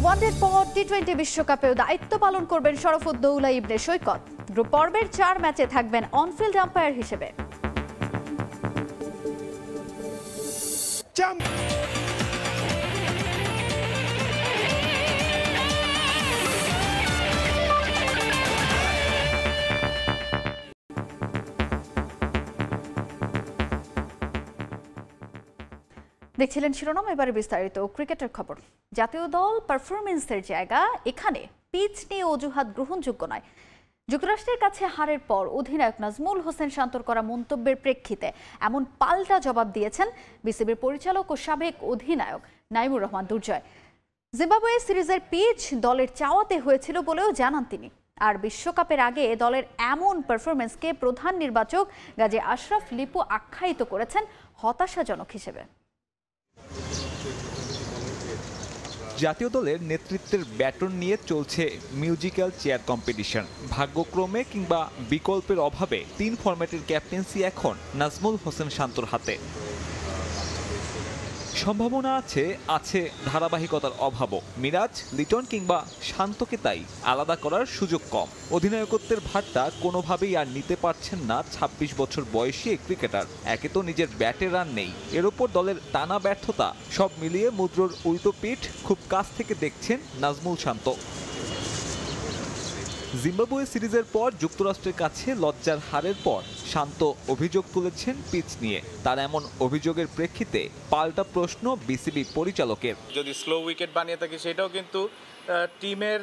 ওয়ানডের পর টি-20 বিশ্বকাপেও দায়িত্ব পালন করবেন শরফুদ্দৌলা ইবনে সৈকত। গ্রুপ পর্বের 4 ম্যাচে থাকবেন অনফিল্ড আম্পায়ার হিসেবে। দেখছিলেন শিরোনাম, এবারে বিস্তারিত। ক্রিকেটের খবর। জাতীয় দল পারফরমেন্সের জায়গা এখানে পিচ নিয়ে অজুহাত গ্রহণযোগ্য নয়। যুক্তরাষ্ট্রের কাছে হারের পর অধিনায়ক নাজমুল হোসেন শান্তর করা মন্তব্যের প্রেক্ষিতে এমন পাল্টা জবাব দিয়েছেন বিসিবির পরিচালক ও সাবেক অধিনায়ক নাইমুর রহমান দুর্জয়। জিম্বাবুয়ে সিরিজের পিচ দলের চাওয়াতে হয়েছিল বলেও জানান তিনি। আর বিশ্বকাপের আগে দলের এমন পারফরমেন্সকে প্রধান নির্বাচক গাজী আশরাফ লিপু আখ্যায়িত করেছেন হতাশাজনক হিসেবে। জাতীয় দলের নেতৃত্বের ব্যাটন নিয়ে চলছে মিউজিক্যাল চেয়ার কম্পিটিশন। ভাগ্যক্রমে কিংবা বিকল্পের অভাবে 3 ফরম্যাটের ক্যাপ্টেন্সি এখন নাজমুল হোসেন শান্তর হাতে। সম্ভাবনা আছে ধারাবাহিকতার অভাবও। মিরাজ, লিটন কিংবা শান্তকে তাই আলাদা করার সুযোগ কম। অধিনায়কত্বের ভারটা কোনোভাবেই আর নিতে পারছেন না 26 বছর বয়সী এই ক্রিকেটার। একে তো নিজের ব্যাটে রান নেই, এর ওপর দলের টানা ব্যর্থতা। সব মিলিয়ে মুদ্রার উল্টো পিঠ খুব কাছ থেকে দেখছেন নাজমুল শান্ত। জিম্বাবুয়ে সিরিজের পর যুক্তরাষ্ট্রের কাছে লজ্জার হারের পর শান্ত অভিযোগ তুলেছেন পিচ নিয়ে। তার এমন অভিযোগের প্রেক্ষিতে পাল্টা প্রশ্ন বিসিবি পরিচালকের। যদি স্লো উইকেট বানিয়ে থাকি সেটাও কিন্তু টিমের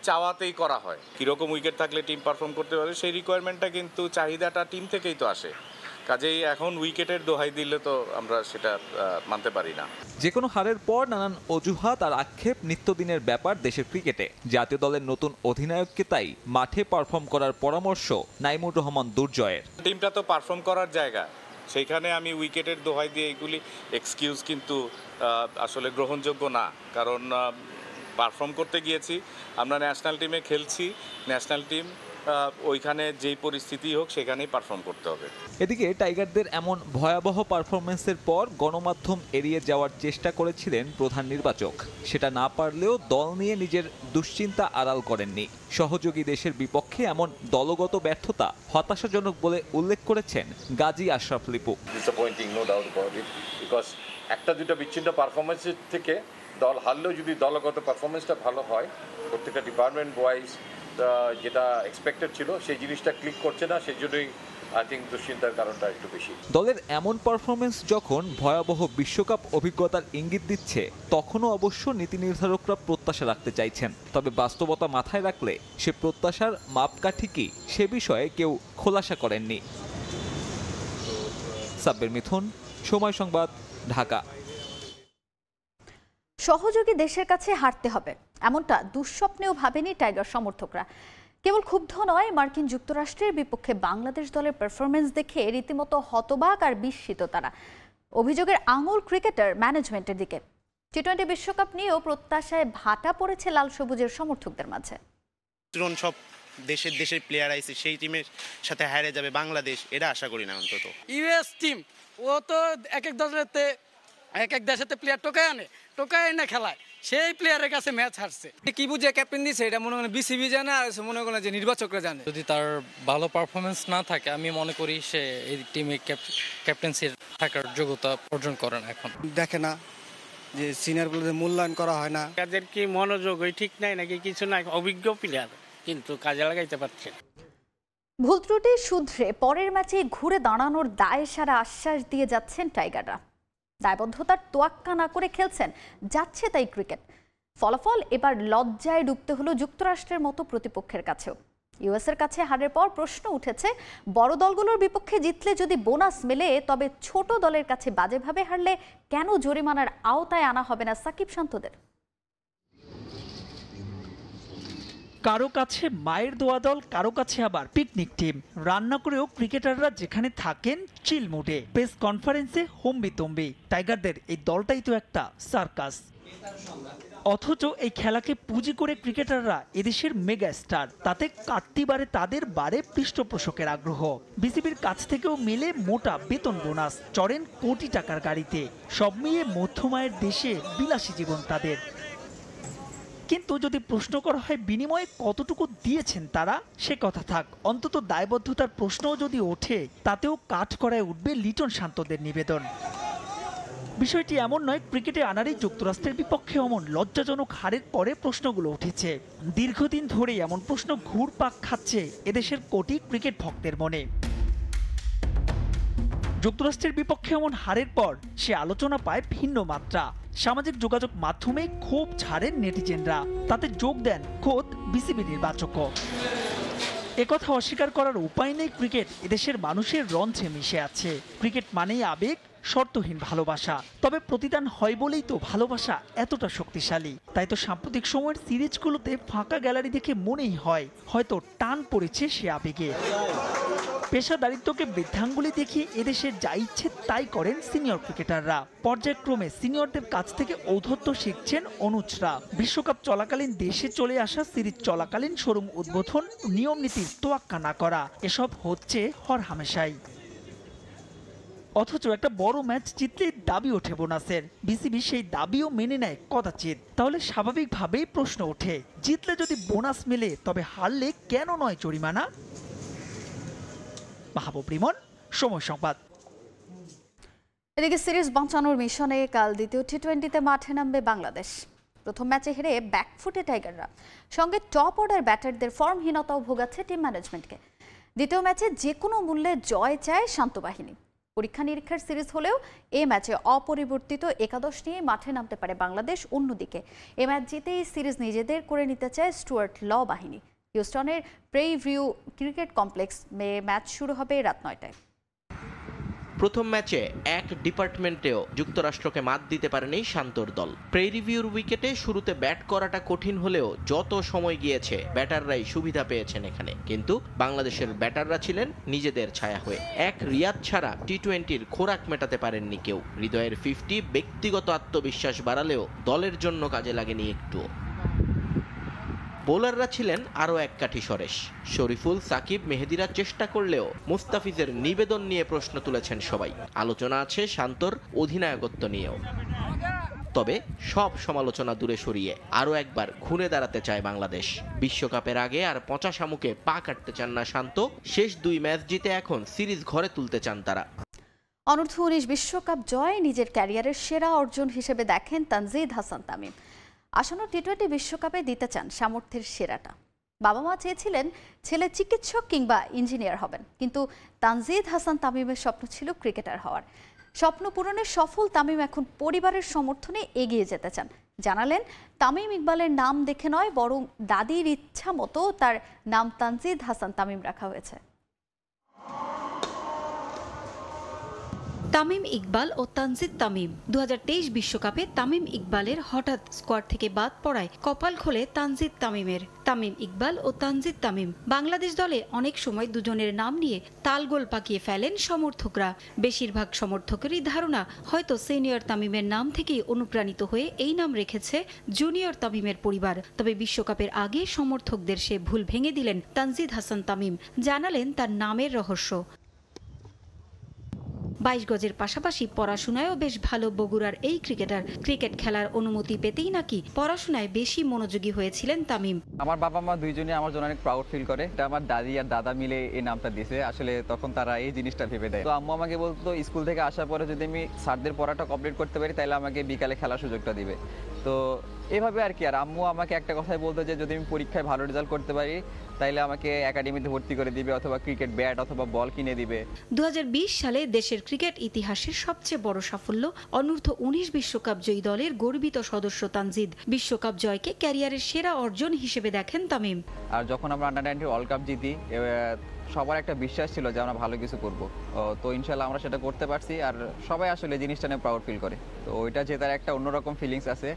চাওয়াতেই করা হয়। কীরকম উইকেট থাকলে টিম পারফর্ম করতে পারে সেই রিকোয়ারমেন্টটা কিন্তু চাহিদাটা টিম থেকেই তো আসে। কাজেই এখন উইকেটের দোহাই দিলে তো আমরা সেটা মানতে পারি না। যে কোনো হারের পর নানান অজুহাত আর আক্ষেপ নিত্যদিনের ব্যাপার দেশের ক্রিকেটে। জাতীয় দলের নতুন অধিনায়ককে তাই মাঠে পারফর্ম করার পরামর্শ নাইমুর রহমান দুর্জয়ের। টিমটা তো পারফর্ম করার জায়গা, সেইখানে আমি উইকেটের দোহাই দিয়ে এগুলি এক্সকিউজ কিন্তু আসলে গ্রহণযোগ্য না। কারণ পারফর্ম করতে গিয়েছি, আমরা ন্যাশনাল টিমে খেলছি, ন্যাশনাল টিম ওইখানে যেই পরিস্থিতি হোক সেখানেই পারফর্ম করতে হবে। এদিকে টাইগারদের এমন ভয়াবহ পারফরমেন্সের পর গণমাধ্যম এড়িয়ে যাওয়ার চেষ্টা করেছিলেন প্রধান নির্বাচক। সেটা না পারলেও দল নিয়ে নিজের দুশ্চিন্তা আড়াল করেননি। সহযোগী দেশের বিপক্ষে এমন দলগত ব্যর্থতা হতাশাজনক বলে উল্লেখ করেছেন গাজী আশরাফ লিপু। একটা দুটো বিচ্ছিন্ন পারফরমেন্সের থেকে দল হারলেও যদি দলগত পারফরমেন্সটা ভালো হয়, প্রত্যেকটা ডিপার্টমেন্ট ওয়াইজ যেটা এক্সপেক্টেড ছিল সেই জিনিসটা ক্লিক করছে না, সেই জন্যই আই থিঙ্ক দুশ্চিন্তার কারণটা একটু বেশি। দলের এমন পারফরমেন্স যখন ভয়াবহ বিশ্বকাপ অভিজ্ঞতার ইঙ্গিত দিচ্ছে, তখনও অবশ্য নীতি নির্ধারকরা প্রত্যাশা রাখতে চাইছেন। তবে বাস্তবতা মাথায় রাখলে সে প্রত্যাশার মাপকাঠি কি সে বিষয়ে কেউ খোলাসা করেননি। সাব্বির মিথুন, সময় সংবাদ, ঢাকা। সহযোগী দেশের কাছে হারতে হবে এমনটা দুঃস্বপ্নেও ভাবেনি টাইগার সমর্থকরা। কেবল ক্ষুব্ধ নয়, মার্কিন যুক্তরাষ্ট্রের বিপক্ষে বাংলাদেশ দলের পারফরমেন্স দেখে রীতিমতো হতবাক আর বিস্মিত তারা। অভিযোগের আঙুল ক্রিকেটার ম্যানেজমেন্টের দিকে। টি-20 বিশ্বকাপ নিয়েও প্রত্যাশায় ভাটা পড়েছে লাল সবুজের সমর্থকদের মাঝে। সব দেশের প্লেয়ার আইছে, সেই টিমের সাথে হারে যাবে বাংলাদেশ, এটা আশা করি না অন্তত। ইউএস টিম ও তো এক এক দেশেতে প্লেয়ার টোকায় এনে খেলায়, সেই প্লেয়ারের কাছে ম্যাচ হারছে। কি বুঝে ক্যাপ্টেন দিছে এটা মনে হয় বিসিবি জানে, আর মনে করেন যে নির্বাচকরা জানে। যদি তার ভালো পারফরমেন্স না থাকে, আমি মনে করি সে এই টিমে ক্যাপ্টেন্সির থাকার যোগ্যতা অর্জন করে না। এখন দেখে না যে সিনিয়রগুলোদের মূল্যায়ন করা হয় না। তাদের কি মনোযোগ ঠিক নাই নাকি কিছু নাই, অভিজ্ঞ প্লেয়ার কিন্তু কাজে লাগাইতে পারছে না। ভুল ত্রুটি শুধরে পরের ম্যাচে ঘুরে দাঁড়ানোর দায় সারা আশ্বাস দিয়ে যাচ্ছেন টাইগাররা। দায়বদ্ধতার তোয়াক্কা না করে খেলছেন যাচ্ছে তাই ক্রিকেট। ফলাফল এবার লজ্জায় ডুবতে হলো যুক্তরাষ্ট্রের মতো প্রতিপক্ষের কাছেও। ইউএসের কাছে হারের পর প্রশ্ন উঠেছে, বড় দলগুলোর বিপক্ষে জিতলে যদি বোনাস মেলে, তবে ছোট দলের কাছে বাজেভাবে হারলে কেন জরিমানার আওতায় আনা হবে না সাকিব শান্তদের? কারো কাছে মায়ের দোয়া দল, কারো কাছে আবার পিকনিক টিম। রান্না করেও ক্রিকেটাররা যেখানে থাকেন চিল মুডে। প্রেস কনফারেন্সে হম্বিতম্বি। টাইগারদের এই দলটাই তো একটা সার্কাস। অথচ এই খেলাকে পুঁজি করে ক্রিকেটাররা এদেশের মেগা স্টার। তাতে কাটতি বাড়ে তাদের, বাড়ে পৃষ্ঠপোষকের আগ্রহ। বিসিবির কাছ থেকেও মেলে মোটা বেতন বোনাস, চড়েন কোটি টাকার গাড়িতে। সব মিলিয়ে মধ্যমায়ের দেশে বিলাসী জীবন তাদের। কিন্তু যদি প্রশ্ন করা হয় বিনিময়ে কতটুকু দিয়েছেন তারা, সে কথা থাক, অন্তত দায়বদ্ধতার প্রশ্নও যদি ওঠে তাতেও কাঠগড়ায় উঠবে লিটন শান্তদের নিবেদন। বিষয়টি এমন নয় ক্রিকেটে আনারই যুক্তরাষ্ট্রের বিপক্ষে অমন লজ্জাজনক হারের পরে প্রশ্নগুলো উঠেছে। দীর্ঘদিন ধরেই এমন প্রশ্ন ঘুরপাক খাচ্ছে এদেশের কোটি ক্রিকেট ভক্তের মনে। যুক্তরাষ্ট্রের বিপক্ষে এমন হারের পর সে আলোচনা পায় ভিন্ন মাত্রা। সামাজিক যোগাযোগ মাধ্যমে ক্ষোভ ঝাড়েন নেটিজেনরা, তাতে যোগ দেন খোদ বিসিবি নির্বাচকও। একথা অস্বীকার করার উপায় নেই, ক্রিকেট এদেশের মানুষের রঞ্চে মিশে আছে। ক্রিকেট মানেই আবেগ, শর্তহীন ভালোবাসা। তবে প্রতিদান হয় বলেই তো ভালোবাসা এতটা শক্তিশালী। তাই তো সাম্প্রতিক সময়ের সিরিজগুলোতে ফাঁকা গ্যালারি দেখে মনেই হয় হয়তো টান পড়েছে সে আবেগে। পেশাদারিত্বকে বৃদ্ধাঙ্গুলি দেখিয়ে এদেশে যা ইচ্ছে তাই করেন সিনিয়র ক্রিকেটাররা। পর্যায়ক্রমে সিনিয়রদের কাছ থেকে ঔদ্ধত্য শিখছেন অনুজরা। বিশ্বকাপ চলাকালীন দেশে চলে আসা, সিরিজ চলাকালীন শোরুম উদ্বোধন, নিয়ম নীতির তোয়াক্কা না করা, এসব হচ্ছে হরহামেশাই। অথচ একটা বড় ম্যাচ জিতলে দাবি ওঠে বোনাসের। বিসিবি সেই দাবিও মেনে নেয় কদাচিৎ। তাহলে স্বাভাবিকভাবেই প্রশ্ন ওঠে, জিতলে যদি বোনাস মেলে তবে হারলে কেন নয় জরিমানা? মাহবুব রিমন, সময় সংবাদ। এদিকে সিরিজ বাঁচানোর মিশনে কাল দ্বিতীয় টি-20তে মাঠে নামবে বাংলাদেশ। প্রথম ম্যাচে হেরে ব্যাকফুটে টাইগাররা, সঙ্গে টপ অর্ডার ব্যাটারদের ফর্মহীনতাও ভোগাচ্ছে টিম ম্যানেজমেন্টকে। দ্বিতীয় ম্যাচে যে কোনো মূল্যে জয় চায় শান্ত বাহিনী। পরীক্ষা নিরীক্ষার সিরিজ হলেও এ ম্যাচে অপরিবর্তিত একাদশ নিয়ে মাঠে নামতে পারে বাংলাদেশ। অন্যদিকে এ ম্যাচ জিতেই সিরিজ নিজেদের করে নিতে চায় স্টুয়ার্ট ল বাহিনী। হিউস্টনের প্রেভিউ ক্রিকেট কমপ্লেক্সে ম্যাচ শুরু হবে রাত 9টায়। প্রথম ম্যাচে এক ডিপার্টমেন্টেও যুক্তরাষ্ট্রকে মাত দিতে পারেনি শান্তর দল। প্রেরিভিউর উইকেটে শুরুতে ব্যাট করাটা কঠিন হলেও যত সময় গিয়েছে ব্যাটাররাই সুবিধা পেয়েছেন এখানে। কিন্তু বাংলাদেশের ব্যাটাররা ছিলেন নিজেদের ছায়া হয়ে। এক রিয়াদ ছাড়া টি-20র খোরাক মেটাতে পারেননি কেউ। হৃদয়ের 50 ব্যক্তিগত আত্মবিশ্বাস বাড়ালেও দলের জন্য কাজে লাগেনি একটুও। বোলাররা ছিলেন আরও এক কাঠি সরেশ। শরীফুল, সাকিব, মেহেদিরা চেষ্টা করলেও মুস্তাফিজের নিবেদন নিয়ে প্রশ্ন তুলেছেন সবাই। আলোচনা আছে শান্তর অধিনায়কত্ব নিয়েও। তবে সব সমালোচনা দূরে সরিয়ে আরও একবার ঘুরে দাঁড়াতে চায় বাংলাদেশ। বিশ্বকাপের আগে আর পচা শামুকে পা কাটতে চান না শান্ত। শেষ 2 ম্যাচ জিতে এখন সিরিজ ঘরে তুলতে চান তারা। অনূর্ধ্ব 19 বিশ্বকাপ জয় নিজের ক্যারিয়ারের সেরা অর্জন হিসেবে দেখেন তানজিদ হাসান তামিম। আসন্ন টি-20 বিশ্বকাপে দিতে চান সামর্থ্যের সেরাটা। বাবা মা চেয়েছিলেন ছেলে চিকিৎসক কিংবা ইঞ্জিনিয়ার হবেন, কিন্তু তানজিদ হাসান তামিমের স্বপ্ন ছিল ক্রিকেটার হওয়ার। স্বপ্ন পূরণে সফল তামিম এখন পরিবারের সমর্থনে এগিয়ে যেতে চান। জানালেন তামিম ইকবালের নাম দেখে নয়, বরং দাদির ইচ্ছা মতো তার নাম তানজিদ হাসান তামিম রাখা হয়েছে। তামিম ইকবাল ও তানজিদ তামিম 2023 বিশ্বকাপে তামিম ইকবালের হঠাৎ স্কোয়াড থেকে বাদ পড়ায় কপাল খোলে তানজিদ তামিমের। তামিম ইকবাল ও তানজিদ তামিম বাংলাদেশ দলে অনেক সময় দুজনের নাম নিয়ে তালগোল পাকিয়ে ফেলেন সমর্থকরা। বেশিরভাগ সমর্থকেরই ধারণা হয়তো সিনিয়র তামিমের নাম থেকেই অনুপ্রাণিত হয়ে এই নাম রেখেছে জুনিয়র তামিমের পরিবার। তবে বিশ্বকাপের আগে সমর্থকদের সে ভুল ভেঙে দিলেন তানজিদ হাসান তামিম। জানালেন তার নামের রহস্য। 22 গজের পাশাপাশি পড়াশোনায়ও বেশ ভালো বগুড়ার এই ক্রিকেটার। ক্রিকেট খেলার অনুমতি পেতেই নাকি পড়াশোনায় বেশি মনোযোগী হয়েছিলেন তামিম। আমার বাবা মা দুইজনই আমার জন্য অনেক প্রাউড ফিল করে। এটা আমার দাদি আর দাদা মিলে এই নামটা দিয়েছে। আসলে তখন তারা এই জিনিসটা ভেবে দেয়। তো আম্মু আমাকে বলতো স্কুল থেকে আসার পরে যদি আমি স্যারদের পড়াটা কমপ্লিট করতে পারি তাহলে আমাকে বিকালে খেলার সুযোগটা দিবে। তো এভাবে আর কি। আর আম্মু আমাকে একটা কথাই বলতো যে যদি আমি পরীক্ষায় ভালো রেজাল্ট করতে পারি তাইলে আমাকে একাডেমিতে ভর্তি করে দিবে, অথবা ক্রিকেট ব্যাট অথবা বল কিনে দিবে। 2020 সালে দেশের ক্রিকেট ইতিহাসের সবচেয়ে বড় সাফল্য অনূর্ধ্ব 19 বিশ্বকাপ জয়ী দলের গর্বিত সদস্য তানজিদ। বিশ্বকাপ জয়কে ক্যারিয়ারের সেরা অর্জন হিসেবে দেখেন তামিম। আর যখন আমরা আন্ডার-19 ওয়ার্ল্ড কাপ জিতি সবার একটা বিশ্বাস ছিল যে আমরা ভালো কিছু করব। তো ইনশাল্লাহ আমরা সেটা করতে পারছি। আর সবাই আসলে জিনিসটা নিয়ে প্রাউড ফিল করে। তো ওইটা জেতার একটা অন্যরকম ফিলিংস আছে।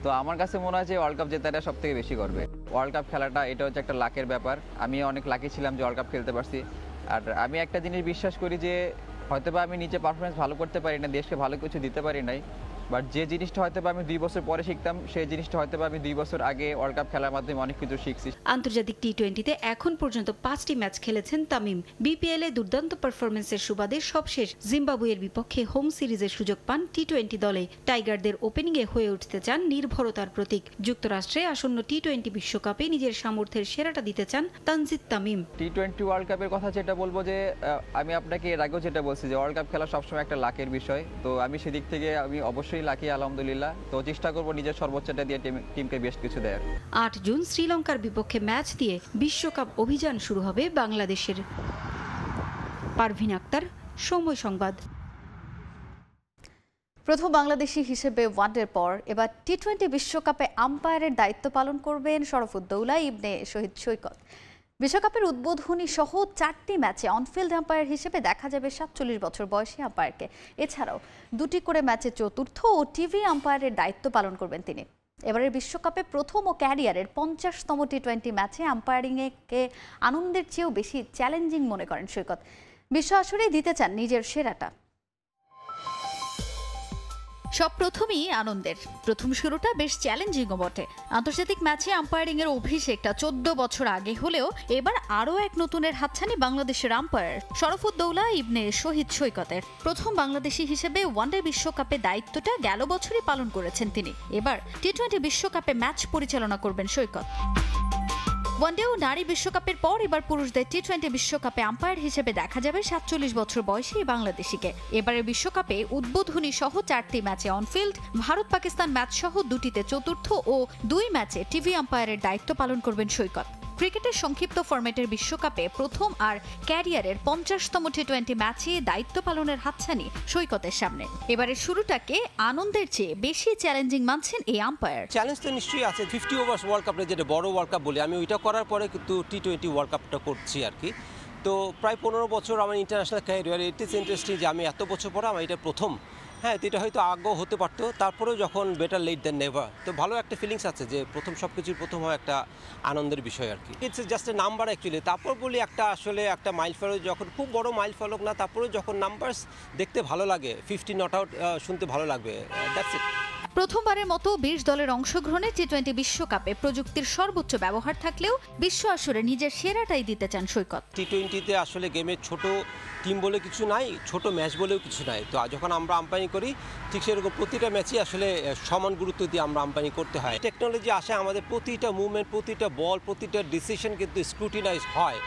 তো আমার কাছে মনে হয় যে ওয়ার্ল্ড কাপ জেতাটা সব থেকে বেশি করবে। ওয়ার্ল্ড কাপ খেলাটা এটা হচ্ছে একটা লাকের ব্যাপার। আমি অনেক লাকি ছিলাম যে ওয়ার্ল্ড কাপ খেলতে পারছি। আর আমি একটা জিনিস বিশ্বাস করি যে হয়তোবা আমি নিচে পারফরমেন্স ভালো করতে পারি না, দেশকে ভালো কিছু দিতে পারি নাই, বাট যে জিনিসটা হয়তো বা আমি 2 বছর পরে শিখতাম সেই জিনিসটা হয়তো বা আমি 2 বছর আগে ওয়ার্ল্ড কাপ খেলার মাধ্যমে অনেক কিছু শিখছি। আন্তর্জাতিক টি-20তে এখন পর্যন্ত 5টি ম্যাচ খেলেছেন তামিম। বিপিএলে দুর্দান্ত পারফরমেন্সের সুবাদে সবশেষ জিম্বাবুয়ের বিপক্ষে হোম সিরিজের সুযোগ পান টি-20 দলে। টাইগারদের ওপেনিংয়ে হয়ে উঠতে চান নির্ভরতার প্রতীক। যুক্তরাষ্ট্রে আসন্ন টি-20 বিশ্বকাপে নিজের সামর্থ্যের সেরাটা দিতে চান তানজিদ তামিম। টি-20 ওয়ার্ল্ড কাপের কথা যেটা বলবো যে আমি আপনাকে এর আগেও যেটা বলছি যে ওয়ার্ল্ড কাপ খেলা সবসময় একটা লাকের বিষয়। তো আমি সেদিক থেকে আমি অবশ্যই লাকি, আলহামদুলিল্লাহ। তো চেষ্টা করবো নিজের সর্বোচ্চটা দিয়ে টিমকে বেশ কিছু দেয়ার। 8 জুন শ্রীলঙ্কার বিপক্ষে ম্যাচ দিয়ে বিশ্বকাপ অভিযান শুরু হবে বাংলাদেশের। পারভিন আক্তার, সময় সংবাদ। প্রথম বাংলাদেশি হিসেবে ওয়ানডের পর এবার টি-20 বিশ্বকাপে আম্পায়ারের দায়িত্ব পালন করবেন শরফুদ্দৌলা ইবনে শহীদ সৈকত। বিশ্বকাপের উদ্বোধনী সহ 4টি ম্যাচে অনফিল্ড আম্পায়ার হিসেবে দেখা যাবে 47 বছর বয়সী আম্পায়ারকে। এছাড়াও 2টি করে ম্যাচে চতুর্থ ও টিভি আম্পায়ারের দায়িত্ব পালন করবেন তিনি। এবারের বিশ্বকাপে প্রথম ও ক্যারিয়ারের 50তম টি-20 ম্যাচে আম্পায়ারিংকে আনন্দের চেয়েও বেশি চ্যালেঞ্জিং মনে করেন সৈকত। বিশ্ব আসরেই দিতে চান নিজের সেরাটা। সব প্রথমই আনন্দের। প্রথম শুরুটা বেশ চ্যালেঞ্জিংও বটে। আন্তর্জাতিক ম্যাচে আম্পায়ারিং এর অভিষেকটা 14 বছর আগে হলেও এবার আরও এক নতুনের হাতছানি বাংলাদেশের আম্পায়ার শরফুদ্দৌলা ইবনে শহীদ সৈকতের। প্রথম বাংলাদেশি হিসেবে ওয়ানডে বিশ্বকাপে দায়িত্বটা গেল বছরই পালন করেছেন তিনি। এবার টি-20 বিশ্বকাপে ম্যাচ পরিচালনা করবেন সৈকত। ওয়ানডে ও নারী বিশ্বকাপের পর এবার পুরুষদের টি-20 বিশ্বকাপে আম্পায়ার হিসেবে দেখা যাবে 47 বছর বয়সী বাংলাদেশিকে। এবারের বিশ্বকাপে উদ্বোধনী সহ 4টি ম্যাচে অনফিল্ড, ভারত পাকিস্তান ম্যাচ সহ 2টিতে চতুর্থ ও 2 ম্যাচে টিভি আম্পায়ারের দায়িত্ব পালন করবেন সৈকত। ক্রিকেটের সংক্ষিপ্ত ফরম্যাটের বিশ্বকাপে প্রথম আর ক্যারিয়ারের 50তম টি-20 ম্যাচে দায়িত্ব পালনের হাতছানি সৈকতের সামনে। এবারের শুরুটাকে আনন্দের চেয়ে বেশি চ্যালেঞ্জিং মানছেন এই আম্পায়ার। চ্যালেঞ্জ তো নিশ্চয়ই আছে। 50 ওভার্স ওয়ার্ল্ড কাপে যেটা বড় ওয়ার্ল্ড কাপ বলি আমি, ওইটা করার পরে কিন্তু টি-20 ওয়ার্ল্ড কাপটা করছি আর কি। তো প্রায় 15 বছর আমার international career. It is interesting যে আমি এত বছর পরে আমার এটা প্রথম। হ্যাঁ, এটা হয়তো আগেও হতে পারতো, তারপরেও যখন বেটার লেট দেন নেভার। তো ভালো একটা ফিলিংস আছে যে প্রথম সব কিছুর প্রথম হয় একটা আনন্দের বিষয় আর কি। It's just a number actually. তারপর বলি একটা আসলে একটা মাইল ফলক, যখন খুব বড় মাইল ফলক না, তারপরেও যখন নাম্বারস দেখতে ভালো লাগে, 50 নট আউট শুনতে ভালো লাগবে, দ্যাটস ইট। প্রথমবারের মতো 20 দলের অংশগ্রহণে টি-20 বিশ্বকাপে প্রযুক্তির সর্বোচ্চ ব্যবহার থাকলেও বিশ্ব আসরে নিজের সেরাটাই দিতে চান সৈকত। টি-20তে আসলে গেমের ছোট টিম বলে কিছু নাই, ছোট ম্যাচ বলেও কিছু নাই। তো যখন আমরা আম্পায়ারিং করি ঠিক সেরকম প্রতিটা ম্যাচই আসলে সমান গুরুত্ব দিয়ে আমরা আম্পায়ারিং করতে হয়। টেকনোলজি আসে, আমাদের প্রতিটা মুভমেন্ট, প্রতিটা বল, প্রতিটা ডিসিশন কিন্তু স্ক্রুটিনাইজ হয়।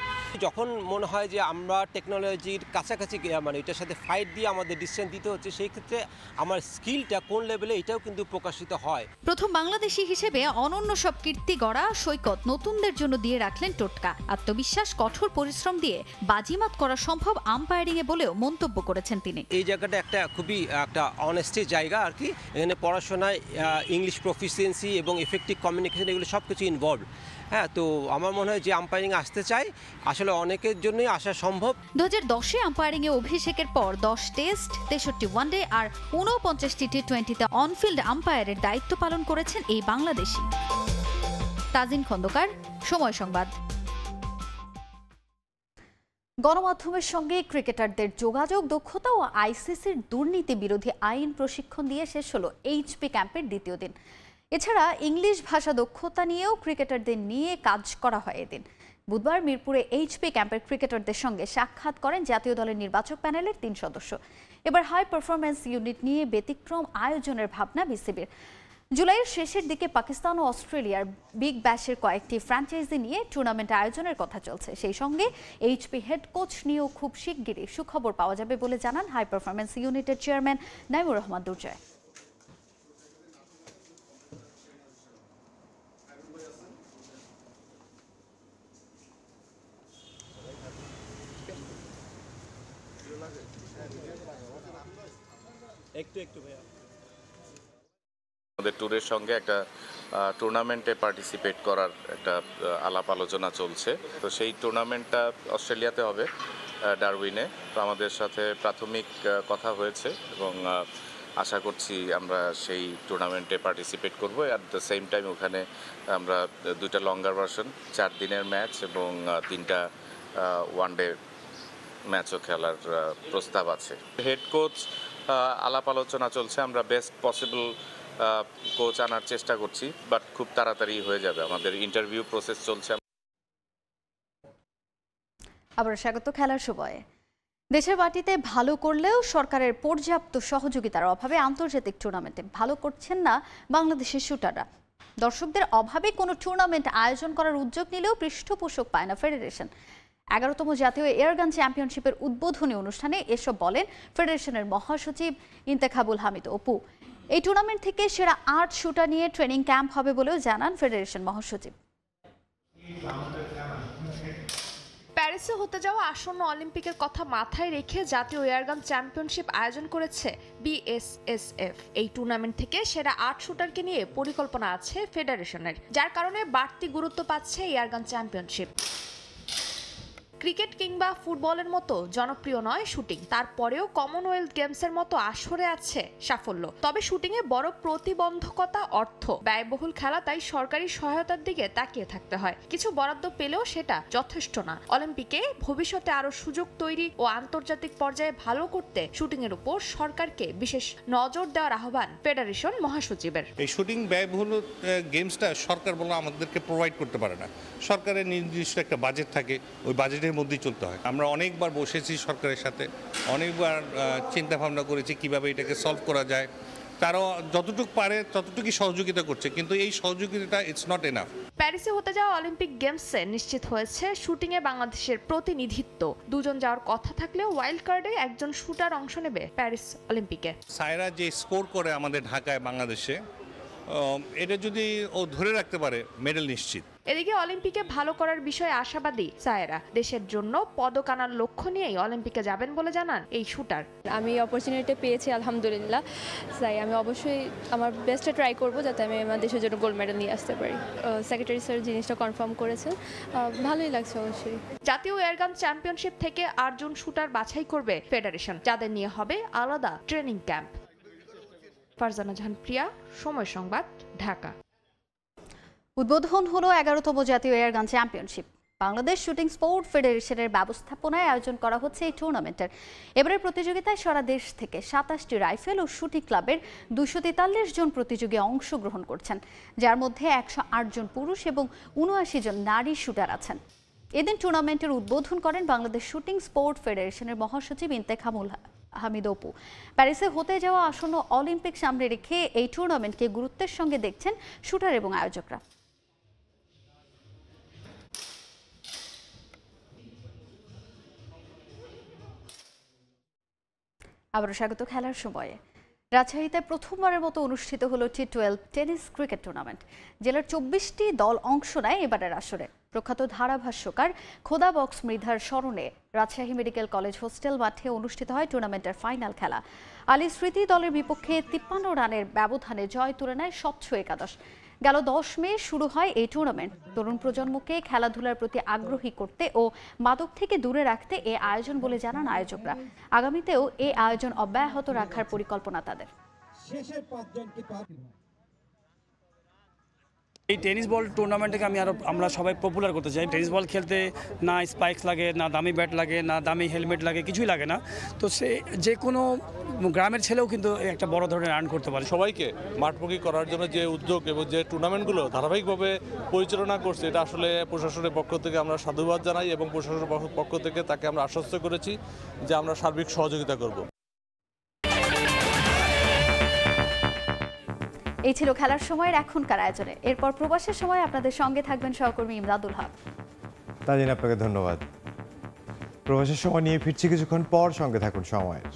যখন মনে হয় যে আমরা টেকনোলজির কাছাকাছি মানে এটার সাথে ফাইট দিয়ে আমাদের ডিসিশন দিতে হচ্ছে, সেই ক্ষেত্রে আমার স্কিলটা কোন লেভেলে এটাও কিন্তু প্রকাশিত হয়। প্রথম বাংলাদেশি হিসেবে অনন্য সব কীর্তি গড়া সৈকত নতুনদের জন্য দিয়ে রাখলেন টোটকা। আত্মবিশ্বাস, কঠোর পরিশ্রম দিয়ে বাজিমাত করা সম্ভব আম্পায়ারিংয়ে বলেও মন্তব্য করেছেন তিনি। এই জায়গাটা একটা খুবই একটা অনেস্টের জায়গা আর কি। এখানে পড়াশোনায় ইংলিশ প্রফিসিয়েন্সি এবং এফেক্টিভ কমিউনিকেশন এগুলো সব কিছু ইনভলভ। হ্যাঁ, তো আমার মনে হয় যে আম্পায়ারিং আসতে চাই, আসলে অনেকের জন্যই আসা সম্ভব। 2010-এ আম্পায়ারিংয়ে অভিষেকের পর 10 টেস্ট, 63 ওয়ানডে আর 49টি টি-20তে অনফিল্ড আম্পায়ারের দায়িত্ব পালন করেছেন এই বাংলাদেশি। তাজিন খন্দকার, সময় সংবাদ। গণমাধ্যমের সঙ্গে ক্রিকেটারদের যোগাযোগ দক্ষতা ও আইসিসির দুর্নীতি বিরোধী আইন প্রশিক্ষণ দিয়ে শেষ হলো এইচপি ক্যাম্পের দ্বিতীয় দিন। এছাড়া ইংলিশ ভাষা দক্ষতা নিয়েও ক্রিকেটারদের নিয়ে কাজ করা হয় এদিন। বুধবার মিরপুরে এইচপি ক্যাম্পের ক্রিকেটারদের সঙ্গে সাক্ষাৎ করেন জাতীয় দলের নির্বাচক প্যানেলের 3 সদস্য। এবার হাই পারফরম্যান্স ইউনিট নিয়ে ব্যতিক্রম আয়োজনের ভাবনা বিসিবির। জুলাইয়ের শেষের দিকে পাকিস্তান ও অস্ট্রেলিয়ার বিগ ব্যাশের কয়েকটি ফ্র্যাঞ্চাইজি নিয়ে টুর্নামেন্ট আয়োজনের কথা চলছে। সেই সঙ্গে এইচপি হেড কোচ নিয়েও খুব শিগগিরই সুখবর পাওয়া যাবে বলে জানান হাই পারফরম্যান্স ইউনিটের চেয়ারম্যান নাইমুর রহমান দুর্জয়। আমাদের ট্যুরের সঙ্গে একটা টুর্নামেন্টে পার্টিসিপেট করার একটা আলাপ আলোচনা চলছে। তো সেই টুর্নামেন্টটা অস্ট্রেলিয়াতে হবে, ডারউইনে। তো আমাদের সাথে প্রাথমিক কথা হয়েছে এবং আশা করছি আমরা সেই টুর্নামেন্টে পার্টিসিপেট করব। অ্যাট দ্য সেম টাইম ওখানে আমরা 2টা লঙ্গার ভার্সন, 4 দিনের ম্যাচ এবং 3টা ওয়ানডে ম্যাচও খেলার প্রস্তাব আছে। হেড কোচ আলাপ আলোচনা চলছে। আমরা বেস্ট পসিবল কোচ আনার চেষ্টা করছি, বাট খুব তাড়াতাড়ি হয়ে যাবে। আমাদের ইন্টারভিউ প্রসেস চলছে। আবার স্বাগত খেলার সময়ে। দেশের মাটিতে ভালো করলেও সরকারের পর্যাপ্ত সহযোগিতার অভাবে আন্তর্জাতিক টুর্নামেন্টে ভালো করছেন না বাংলাদেশের শুটাররা। দর্শকদের অভাবে কোনো টুর্নামেন্ট আয়োজন করার উদ্যোগ নিলেও পৃষ্ঠপোষক পায় না ফেডারেশন। 11তম জাতীয় এয়ারগান চ্যাম্পিয়নশিপের উদ্বোধনী অনুষ্ঠানে এসব বলেন ফেডারেশনের মহাসচিব ইন্তেখাবুল হামিদ অপু। এই টুর্নামেন্ট থেকে সেরা 8 শুটার নিয়ে ট্রেনিং ক্যাম্প হবে বলেও জানান ফেডারেশন মহাসচিব। প্যারিসে হতে যাওয়া আসন্ন অলিম্পিকের কথা মাথায় রেখে জাতীয় এয়ারগান চ্যাম্পিয়নশিপ আয়োজন করেছে বিএসএসএফ। এই টুর্নামেন্ট থেকে সেরা 8 শুটারকে নিয়ে পরিকল্পনা আছে ফেডারেশনের, যার কারণে বাড়তি গুরুত্ব পাচ্ছে এয়ারগান চ্যাম্পিয়নশিপ। ক্রিকেট কিংবা ফুটবলের মতো জনপ্রিয় নয় শুটিং, তারপরেও কমনওয়েলথ গেমসের মতো আসরে আছে সাফল্য। তবে শুটিংয়ে বড় প্রতিবন্ধকতা অর্থ। ব্যয়বহুল খেলা, তাই সরকারি সহায়তার দিকে তাকিয়ে থাকতে হয়। কিছু বরাদ্দ পেলেও সেটা যথেষ্ট না। অলিম্পিকে ভবিষ্যতে আরো সুযোগ তৈরি ও আন্তর্জাতিক পর্যায়ে ভালো করতে শুটিংয়ের উপর সরকারকে বিশেষ নজর দেওয়ার আহ্বান ফেডারেশন মহাসচিবের। এই শুটিং ব্যয়বহুল গেমসটা সরকার বলে আমাদেরকে প্রোভাইড করতে পারে না। সরকারের নির্দিষ্ট একটা বাজেট থাকে, ওই বাজেটের মধ্যেই চলতে হয়। আমরা অনেকবার বসেছি সরকারের সাথে, অনেকবার চিন্তা ভাবনা করেছি কিভাবে এটাকে সলভ করা যায়। তারাও যতটুকু পারে ততটুকুই সহযোগিতা করছে, কিন্তু এই সহযোগিতাটা ইটস নট এনাফ। প্যারিসে হতে যাওয়া অলিম্পিক গেমসে নিশ্চিত হয়েছে শুটিংয়ে বাংলাদেশের প্রতিনিধিত্ব। 2 জন যাওয়ার কথা থাকলেও ওয়াইল্ড কার্ডে একজন শুটার অংশ নেবে প্যারিস অলিম্পিকে। সায়রা যে স্কোর করে আমাদের ঢাকায় বাংলাদেশে, এটা যদি ও ধরে রাখতে পারে মেডেল নিশ্চিত। এদিকে অলিম্পিকে ভালো করার বিষয়ে আশাবাদী সায়রা। দেশের জন্য পদক আনার লক্ষ্য নিয়েই অলিম্পিকে যাবেন বলে জানান এই শুটার। আমি অপরচুনিটি পেয়েছি আলহামদুলিল্লাহ, তাই আমি অবশ্যই আমার বেস্টটা ট্রাই করব যাতে আমি আমার দেশের জন্য গোল্ড মেডেল নিয়ে আসতে পারি। সেক্রেটারি স্যার জিনিসটা কনফার্ম করেছেন, ভালোই লাগছে অবশ্যই। জাতীয় এয়ারগান চ্যাম্পিয়নশিপ থেকে 8 জন শুটার বাছাই করবে ফেডারেশন, যাদের নিয়ে হবে আলাদা ট্রেনিং ক্যাম্প। ফারজানা জাহান প্রিয়া, সময় সংবাদ, ঢাকা। উদ্বোধন হলো 11তম জাতীয় airgun championship. Bangladesh shooting sport ফেডারেশনের ব্যবস্থাপনায় আয়োজন করা হচ্ছে এই টুর্নামেন্টের। এবারের প্রতিযোগিতায় সারা দেশ থেকে 27টি রাইফেল ও শুটিং ক্লাবের 243 জন প্রতিযোগী অংশগ্রহণ করছেন, যার মধ্যে 108 জন পুরুষ এবং 79 জন নারী শুটার আছেন। এদিন টুর্নামেন্টের উদ্বোধন করেন বাংলাদেশ শুটিং স্পোর্ট ফেডারেশনের মহাসচিব ইন্তেখাবুল হামিদ অপু। প্যারিসে হতে যাওয়া আসন্ন অলিম্পিক সামনে রেখে এই টুর্নামেন্টকে গুরুত্বের সঙ্গে দেখছেন শুটার এবং আয়োজকরা। আবারও স্বাগত খেলার সময়ে। রাজশাহীতে প্রথমবারের মতো অনুষ্ঠিত হলো T12 টেনিস ক্রিকেট টুর্নামেন্ট। জেলার 24টি দল অংশ নেয় এবারের আসরে। প্রখ্যাত ধারাভাষ্যকার খোদা বক্স মৃধার স্মরণে রাজশাহী মেডিকেল কলেজ হোস্টেল মাঠে অনুষ্ঠিত হয় টুর্নামেন্টের ফাইনাল খেলা। আলী স্মৃতি দলের বিপক্ষে 53 রানের ব্যবধানে জয় তুলে নেয় স্বচ্ছ একাদশ। গেল 10 মে শুরু হয় এই টুর্নামেন্ট। তরুণ প্রজন্মকে খেলাধুলার প্রতি আগ্রহী করতে ও মাদক থেকে দূরে রাখতে এ আয়োজন বলে জানান আয়োজকরা। আগামীতেও এই আয়োজন অব্যাহত রাখার পরিকল্পনা তাদের। এই টেনিস বল টুর্নামেন্টকে আমরা সবাই পপুলার করতে চাই। টেনিস বল খেলতে না স্পাইকস লাগে, না দামি ব্যাট লাগে, না দামি হেলমেট লাগে, কিছুই লাগে না। তো সে যে কোনো গ্রামের ছেলেও কিন্তু একটা বড় ধরনের আর্ন করতে পারে। সবাইকে মাঠমুখী করার জন্য যে উদ্যোগ এবং যে টুর্নামেন্টগুলো ধারাবাহিকভাবে পরিচালনা করছে, এটা আসলে প্রশাসনের পক্ষ থেকে আমরা সাধুবাদ জানাই এবং প্রশাসনের পক্ষ থেকে তাকে আমরা আশ্বস্ত করেছি যে আমরা সার্বিক সহযোগিতা করব। এই ছিল খেলার সময়ের এখনকার আয়োজনে। এরপর প্রবাসের সময় আপনাদের সঙ্গে থাকবেন সহকর্মী ইমদাদুল হক। তাজিন, আপনাকে ধন্যবাদ। প্রবাসের সময় নিয়ে ফিরছি কিছুক্ষণ পর, সঙ্গে থাকুন সময়ের।